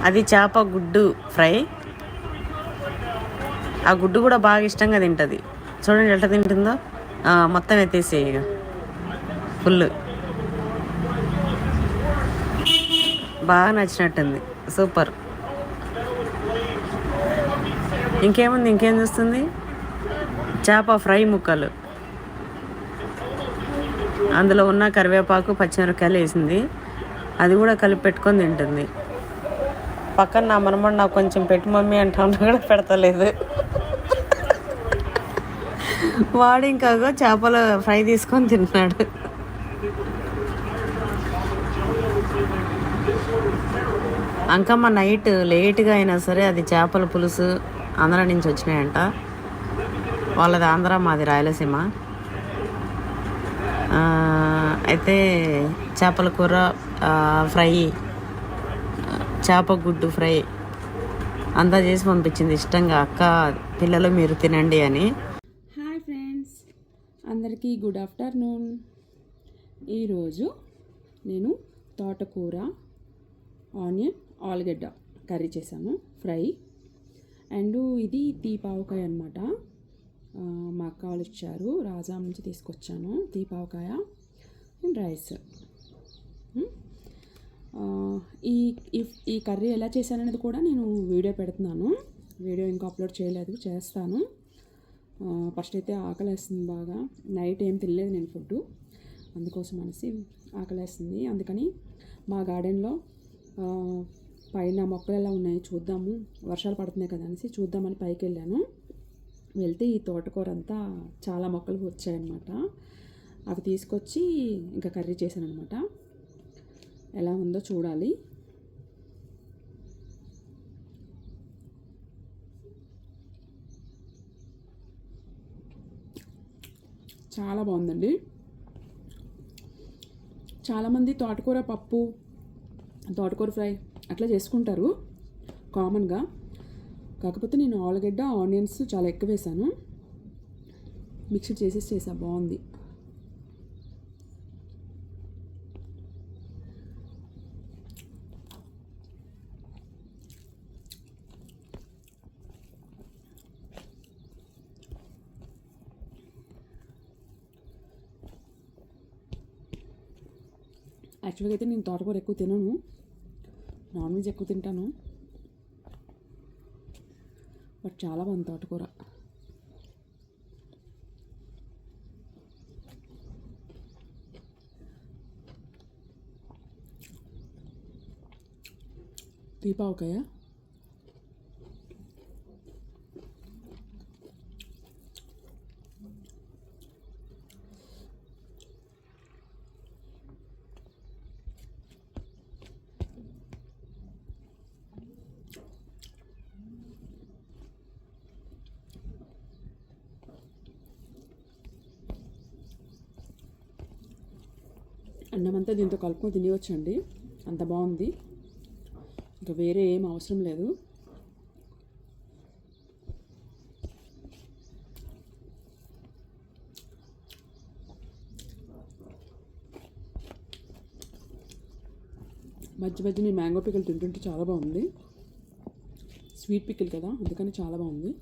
అది చేప గుడ్డు ఫ్రై. ఆ గుడ్డు కూడా బాగా ఇష్టంగా తింటుంది. చూడండి ఎట్లా తింటుందో. మొత్తం ఎత్తేసేయి ఇక ఫుల్. బాగా నచ్చినట్టుంది. సూపర్. ఇంకేముంది, ఇంకేం చూస్తుంది? చేప ఫ్రై ముక్కలు, అందులో ఉన్న కరివేపాకు పచ్చిమిరపకాయలు వేసింది. అది కూడా కలిపి పెట్టుకొని తింటుంది. పక్కన నా మనమడు నాకు కొంచెం పెట్టు మమ్మీ అంటా కూడా పెడతలేదు. వాడు ఇంకా చేపల ఫ్రై తీసుకొని తింటున్నాడు. అంకమ్మ నైట్ లేట్గా అయినా సరే అది చేపల పులుసు ఆంధ్ర నుంచి వచ్చినాయంట. వాళ్ళది ఆంధ్ర, మాది రాయలసీమ. అయితే చేపల కూర ఫ్రై, చేప గుడ్డు ఫ్రై అంతా చేసి పంపించింది ఇష్టంగా. అక్క పిల్లలు మీరు తినండి అని. హాయ్ ఫ్రెండ్స్, అందరికీ గుడ్ ఆఫ్టర్నూన్. ఈరోజు నేను తోటకూర, ఆనియన్, ఆలుగడ్డ కర్రీ చేశాను ఫ్రై. అండ్ ఇది తీపావకాయ అనమాట. మా అక్క వాళ్ళు ఇచ్చారు, రాజాం నుంచి తీసుకొచ్చాను తీపావకాయ అండ్ రైస్. ఈ కర్రీ ఎలా చేశాననేది కూడా నేను వీడియో పెడుతున్నాను. వీడియో ఇంకా అప్లోడ్ చేయలేదు, చేస్తాను. ఫస్ట్ అయితే ఆకలేస్తుంది బాగా. నైట్ ఏం తినలేదు నేను ఫుడ్, అందుకోసం అనేసి ఆకలేస్తుంది. అందుకని మా గార్డెన్లో పైన మొక్కలు ఎలా ఉన్నాయి చూద్దాము, వర్షాలు పడుతున్నాయి కదా అనేసి చూద్దామని పైకి వెళ్ళాను. వెళ్తే ఈ తోటకూర అంతా చాలా మొక్కలు వచ్చాయన్నమాట. అవి తీసుకొచ్చి ఇంకా కర్రీ చేశాను అనమాట. ఎలా ఉందో చూడాలి. చాలా బాగుందండి. చాలామంది తోటకూర పప్పు, తోటకూర ఫ్రై అట్లా చేసుకుంటారు కామన్గా. కాకపోతే నేను ఆలుగడ్డ, ఆనియన్స్ చాలా ఎక్కువ వేసాను. మిక్స్డ్ చేసా, బాగుంది. యాక్చువల్గా అయితే నేను తోటకూర ఎక్కువ తినను, నాన్ వెజ్ ఎక్కువ తింటాను. బట్ చాలా బాగుంది తోటకూర. తీపావకాయ అన్నమంతా దీంతో కలుపుకొని తినవచ్చండి, అంత బాగుంది. ఇంకా వేరే ఏం అవసరం లేదు. మధ్య మధ్య మ్యాంగో పికిల్ తింటుంటే చాలా బాగుంది. స్వీట్ పికిల్ కదా, అందుకని చాలా బాగుంది.